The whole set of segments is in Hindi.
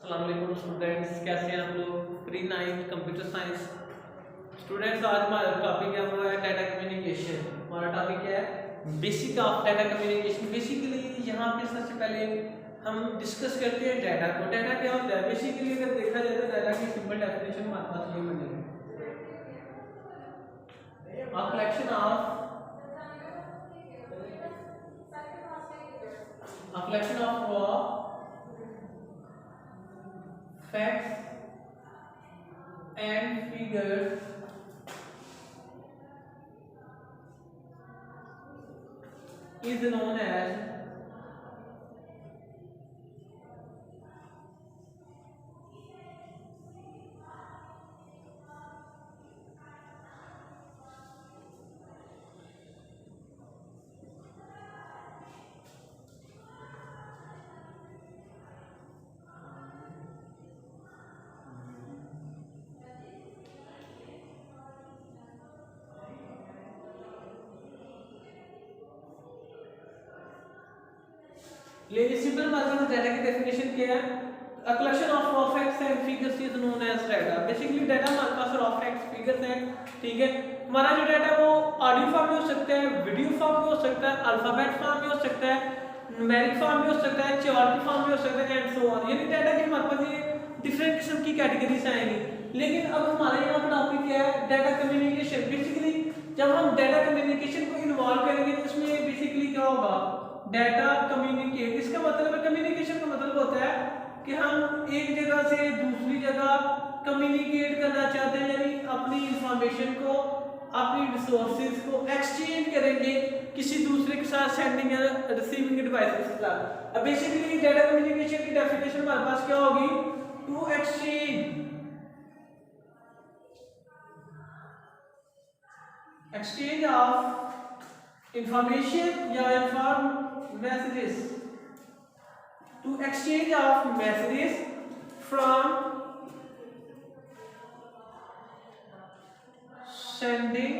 अस्सलाम वालेकुम स्टूडेंट्स, कैसे हैं आप लोग। Pre 9th computer science students, आज हमारा टॉपिक है वो है डाटा कम्युनिकेशन। हमारा टॉपिक क्या है? Basic of data communication. Basically यहाँ पे सबसे पहले हम डिस्कस करते हैं डाटा को। डाटा क्या होता है? बेसिकली अगर देखा जाए तो डाटा की सिंपल डेफिनेशन हमारे पास ये बनेगी, a collection of raw facts and figures is known as लेकिन सिंपल हमारे पास डाटा की डेफिनेशन क्या है? A collection of raw facts and figures is known as data. Basically data हमारे पास रॉ फैक्ट्स फिगर्स हैं, ठीक है। हमारा जो डाटा है वो ऑडियो फॉर्म में हो सकता है, वीडियो फॉर्म में हो सकता है, अल्फाबेट फॉर्म में हो सकता है, न्यूमेरिक फॉर्म में हो सकता है, चार्ट फॉर्म में हो सकता है एंड सो ऑन। यानी डाटा की हमारे पास ये डिफरेंट किस्म की कैटेगरीज आएंगी। लेकिन अब हमारे यहाँ पर टॉपिक क्या है? Data communication. बेसिकली जब हम डाटा कम्युनिकेशन को इन्वॉल्व करेंगे तो इसमें बेसिकली क्या होगा? डाटा कम्युनिकेट, इसका मतलब है कम्युनिकेशन का मतलब होता है कि हम एक जगह से दूसरी जगह कम्युनिकेट करना चाहते हैं, यानी अपनी इंफॉर्मेशन को, अपनी रिसोर्सेज को एक्सचेंज करेंगे किसी दूसरे के साथ, सेंडिंग या रिसीविंग डिवाइसेस के साथ। अब बेसिकली डाटा कम्युनिकेशन की डेफिनेशन हमारे पास क्या होगी? टू एक्सचेंज ऑफ इंफॉर्मेशन या inform messages, to exchange of messages from sending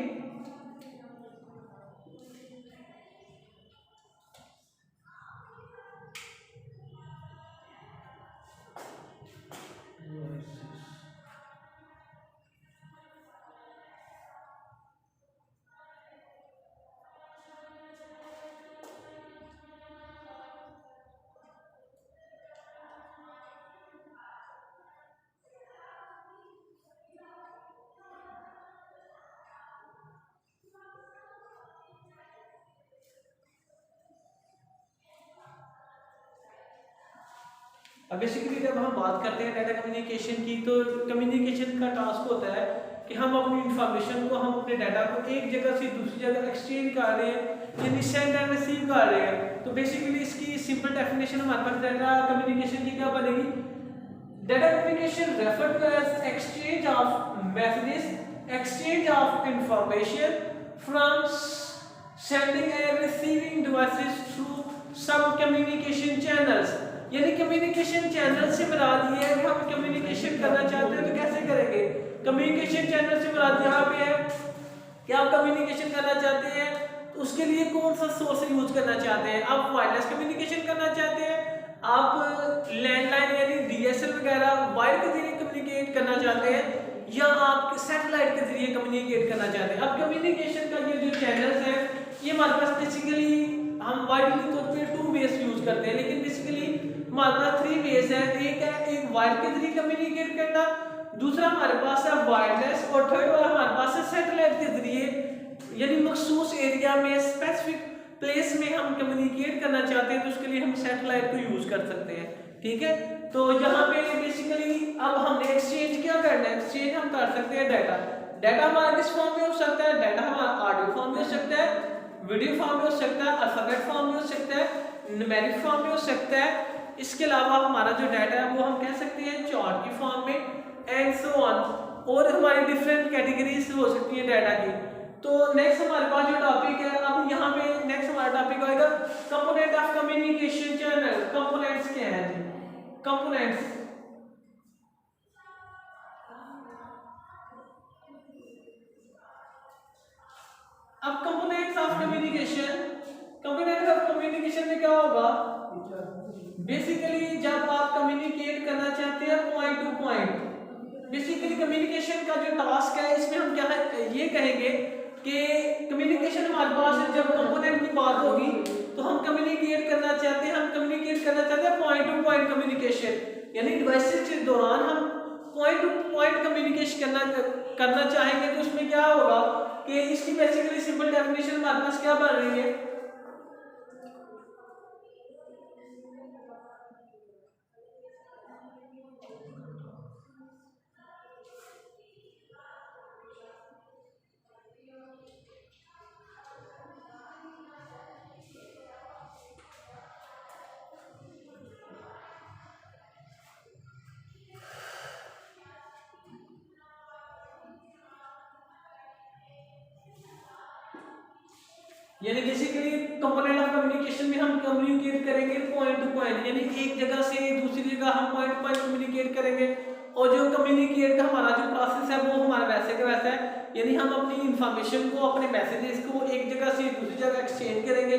अब बेसिकली जब हम बात करते हैं डाटा कम्युनिकेशन की, तो कम्युनिकेशन का टास्क होता है कि हम अपनी इंफॉर्मेशन को, हम अपने डाटा को एक जगह से दूसरी जगह एक्सचेंज कर रहे हैं, यानी सेंड एंड रिसीव कर रहे हैं। तो बेसिकली इसकी सिंपल डेफिनेशन हमारे पास डाटा कम्युनिकेशन की क्या बनेगी? Data communication refer to as exchange of messages, exchange of information from sending and receiving devices through some communication channels. यानी कम्युनिकेशन चैनल से मुराद ये है कि हम कम्युनिकेशन करना चाहते हैं तो कैसे करेंगे? कम्युनिकेशन चैनल से मुराद यहाँ पे है कि आप कम्युनिकेशन करना चाहते हैं तो उसके लिए कौन सा सोर्स यूज करना चाहते हैं? आप वायरलेस कम्युनिकेशन करना चाहते हैं, आप लैंडलाइन यानी डीएसएल वगैरह वायर के जरिए कम्युनिकेट करना चाहते हैं, या आप सैटेलाइट के जरिए कम्युनिकेट करना चाहते हैं। अब कम्युनिकेशन का ये जो चैनल्स है ये हमारे पास बेसिकली हम वाइडली तौर पे 2 वेज यूज करते हैं, लेकिन बेसिकली हमारे पास 3 वेज है। एक है एक वायर के जरिए कम्युनिकेट करना, दूसरा हमारे पास है वायरलेस, और थर्ड वाला हमारे पास है सैटेलाइट के जरिए, यानी मखसूस एरिया में, स्पेसिफिक प्लेस में हम कम्युनिकेट करना चाहते हैं तो उसके लिए हम सैटेलाइट को यूज कर सकते हैं, ठीक है। तो यहाँ पे बेसिकली अब हमने एक्सचेंज क्या करना है? एक्सचेंज हम कर सकते हैं डाटा। डाटा हमारा किस फॉर्म में हो सकता है? डाटा हमारा ऑडियो फॉर्म में हो सकता है, वीडियो फॉर्म में हो सकता है, अल्फाबेट फॉर्म में हो सकता है, न्यूमेरिक फॉर्म में हो सकता है। इसके अलावा हमारा जो डाटा है वो हम कह सकते हैं चार्ट की फॉर्म में एंड सो ऑन, और हमारी डिफरेंट कैटेगरीज हो सकती है डाटा की। तो नेक्स्ट हमारे पास जो टॉपिक है, अब यहाँ पे नेक्स्ट हमारा टॉपिक आएगा component of communication channel. Components क्या है जी? कंपोनेंट्स अब components of communication, components of communication में क्या होगा? बेसिकली जब आप कम्युनिकेट करना चाहते बेसिकली कम्युनिकेशन का जो टास्क है इसमें हम क्या है ये कहेंगे कि कम्युनिकेशन हमारे पास जब कंपोनेंट की बात होगी तो हम कम्युनिकेट करना चाहते हैं, पॉइंट टू पॉइंट कम्युनिकेशन, यानी डिवाइसेस के दौरान हम पॉइंट टू पॉइंट कम्युनिकेशन करना चाहेंगे। तो उसमें क्या होगा कि इसकी बेसिकली सिंपल डेफिनेशन हमारे पास क्या बन रही है, यानी बेसिकली कंपोनेंट ऑफ कम्युनिकेशन में हम कम्युनिकेट करेंगे पॉइंट टू पॉइंट, यानी एक जगह से दूसरी जगह हम पॉइंट टू पॉइंट कम्युनिकेट करेंगे। और जो कम्युनिकेट का हमारा जो प्रोसेस है वो हमारा वैसे का वैसा है, यानी हम अपनी इंफॉर्मेशन को, अपने मैसेजेस को एक जगह से दूसरी जगह एक्सचेंज करेंगे।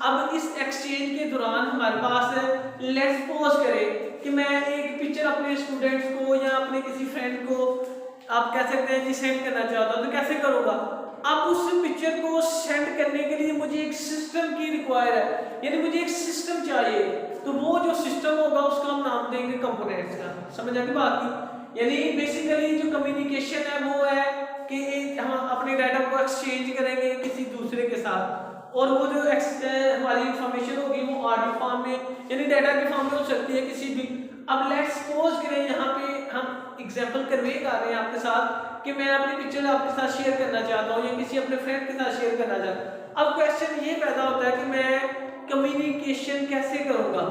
अब इस एक्सचेंज के दौरान हमारे पास लेट्स सपोज करें कि मैं एक पिक्चर अपने स्टूडेंट्स को या अपने किसी फ्रेंड को आप कह सकते हैं जी सेंड करना चाहता हूं, तो कैसे करूंगा। अब उस पिक्चर को सेंड करने के लिए मुझे एक सिस्टम की रिक्वायर है, यानी मुझे एक सिस्टम चाहिए। तो वो जो सिस्टम होगा उसका हम नाम देंगे कंपोनेंट्स का। समझ आ गई बात की, यानी बेसिकली जो कम्युनिकेशन है वो है कि हम अपने डाटा को एक्सचेंज करेंगे किसी दूसरे के साथ, और वो जो हमारी इंफॉर्मेशन होगी वो ऑडियो फॉर्म में यानी डाटा के फॉर्म में हो सकती है किसी भी। अब लेट्स सपोज करें यहाँ पे हम एग्जांपल कन्वे कर रहे हैं आपके साथ कि मैं अपनी पिक्चर आपके साथ शेयर करना चाहता हूँ या किसी अपने फ्रेंड के साथ शेयर करना चाहता हूँ। अब क्वेश्चन ये पैदा होता है कि मैं कम्युनिकेशन कैसे करूँगा,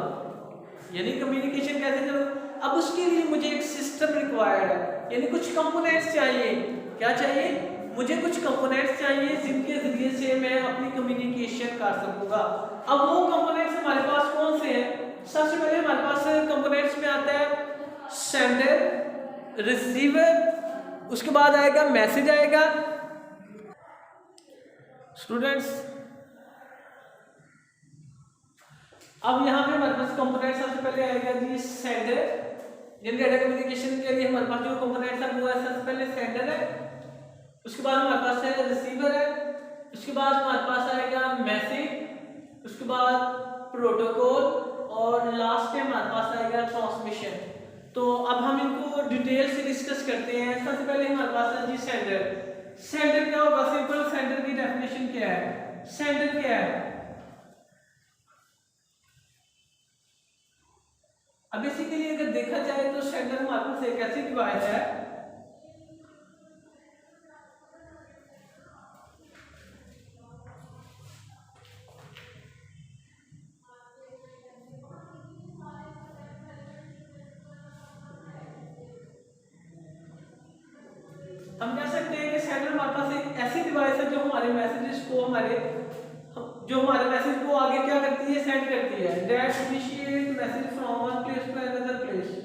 यानी कम्युनिकेशन कैसे करूँ। अब उसके लिए मुझे एक सिस्टम रिक्वायर्ड है, यानी कुछ कंपोनेंट्स चाहिए। क्या चाहिए, मुझे कुछ कंपोनेंट्स चाहिए जिनके जरिए से मैं अपनी कम्युनिकेशन कर सकूंगा। अब वो कंपोनेंट्स हमारे पास कौन से हैं, सबसे पहले हमारे पास कंपोनेंट्स में आता है सेंडर, रिसीवर, उसके बाद आएगा मैसेज आएगा। स्टूडेंट्स अब यहाँ पे हमारे पास कंपोनेंट सबसे पहले आएगा जी सेंडर, जिन डाटा कम्युनिकेशन के लिए हमारे पास जो कंपोनेंट्स है वो है सबसे पहले सेंडर है, उसके बाद हमारे पास है रिसीवर है, उसके बाद हमारे पास आएगा मैसेज, उसके बाद प्रोटोकॉल, और लास्ट में हमारे पास आएगा ट्रांसमिशन। तो अब हम इनको डिटेल से डिस्कस करते हैं। सबसे पहले हमारे पास है जी सेंडर। सेंडर क्या होगा, सिंपल सेंडर की डेफिनेशन क्या है, सेंडर क्या है। अब बेसिकली अगर देखा जाए तो सेंडर हमारे पास एक ऐसी डिवाइस है हम कह सकते हैं कि सेंडर हमारे पास एक ऐसी डिवाइस है जो हमारे मैसेजेस को आगे क्या करती है, सेंड करती है। That initiate message from one place to another place.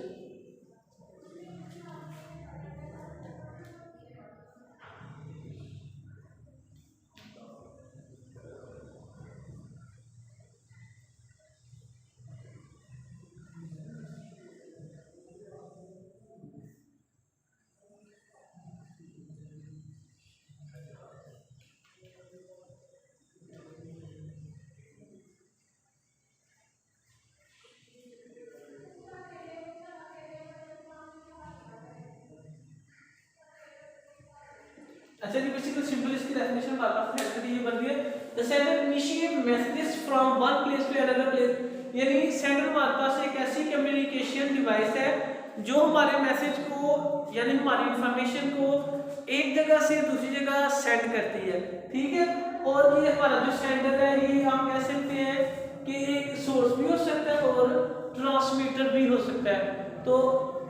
अच्छा जी, बेसिकली सिंपल इसकी डेफिनेशन हमारे पास है ये बन गई है। The sender initiate messages from one place to another place, यानी सेंडर हमारे पास एक ऐसी कम्युनिकेशन डिवाइस है जो हमारे मैसेज को यानी हमारी इंफॉर्मेशन को एक जगह से दूसरी जगह सेंड करती है। ठीक है, और ये हमारा जो सेंडर है ये हम कह सकते हैं कि एक सोर्स भी हो सकता है और ट्रांसमीटर भी हो सकता है। तो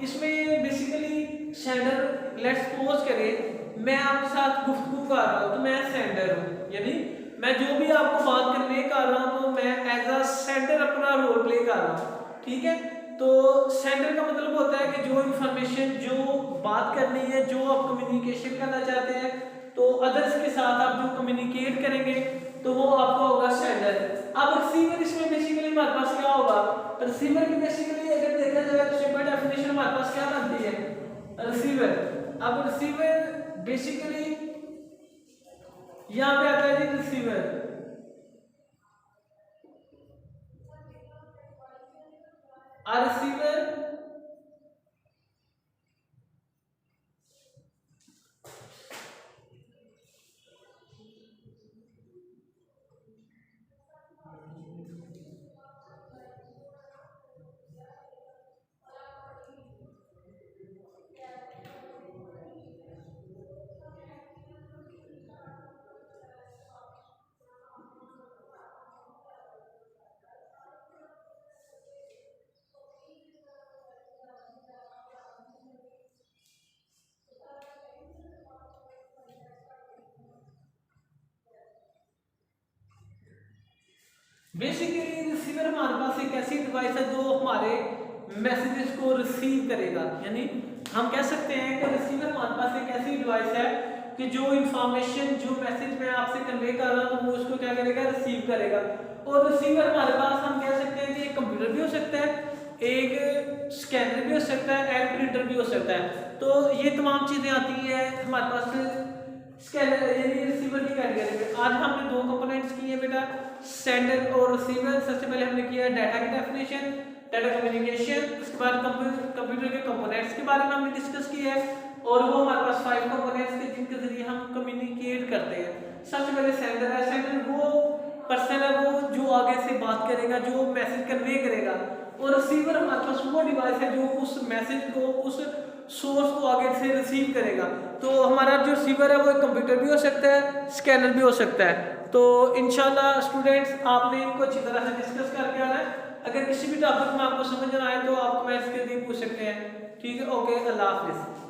इसमें बेसिकली सेंडर लेट्स सपोज करें मैं आपके साथ गुफ्तगू कर रहा हूँ तो मैं सेंडर हूँ, यानी मैं जो भी आपको बात करने कर रहा हूँ तो मैं एज अ सेंडर अपना रोल प्ले कर रहा हूँ। ठीक है, तो सेंडर का मतलब होता है कि जो इंफॉर्मेशन, जो बात करनी है, जो आप कम्युनिकेशन करना चाहते हैं तो अदर्स के साथ आप जो कम्युनिकेट करेंगे तो वो आपका होगा सेंडर। अब रिसीवर इसमें बेसिकली हमारे पास क्या होगा, रिसीवर की बेसिकली अगर देखा जाए तो सिंपल डेफिनेशन हमारे पास क्या बनती है, रिसीवर अब रिसीवर बेसिकली यहाँ पे आता है जी रिसीवर। रिसीवर बेसिकली रिसीवर हमारे पास एक ऐसी डिवाइस है जो हमारे मैसेजेस को रिसीव करेगा, यानी हम कह सकते हैं कि रिसीवर हमारे पास एक ऐसी डिवाइस है कि जो इंफॉर्मेशन, जो मैसेज मैं आपसे कन्वे कर रहा हूँ वो उसको क्या करेगा, रिसीव करेगा। और रिसीवर हमारे पास हम कह सकते हैं कि एक कंप्यूटर भी हो सकता है, एक स्कैनर भी हो सकता है, एंड प्रिंटर भी हो सकता है। तो ये तमाम चीज़ें आती हैं हमारे पास स्कैनर यानी रिसीवर की कैटेगरी में। आज हमने दो कंपोनेंट्स किए बेटा, सेंडर और रिसीवर। सबसे पहले हमने किया डाटा की डेफिनेशन, डाटा कम्युनिकेशन, उसके बाद कंप्यूटर के कंपोनेंट्स के बारे में हमने डिस्कस किया है, और वो हमारे पास 5 कंपोनेंट्स थे जिनके जरिए हम कम्युनिकेट करते हैं। सबसे पहले सेंडर है। सेंडर वो पर्सन है वो जो आगे से बात करेगा, जो मैसेज कन्वे करेगा, और रिसीवर हमारे पास वो डिवाइस है जो उस मैसेज को, उस सोर्स को आगे से रिसीव करेगा। तो हमारा जो रिसीवर है वो एक कंप्यूटर भी हो सकता है, स्कैनर भी हो सकता है। तो इंशाल्लाह स्टूडेंट्स आपने इनको अच्छी तरह से डिस्कस करके आना है। अगर किसी भी टॉपिक में आपको समझ ना आए तो आप कमेंट्स के लिए पूछ सकते हैं। ठीक है, ओके, अल्लाह हाफिज़।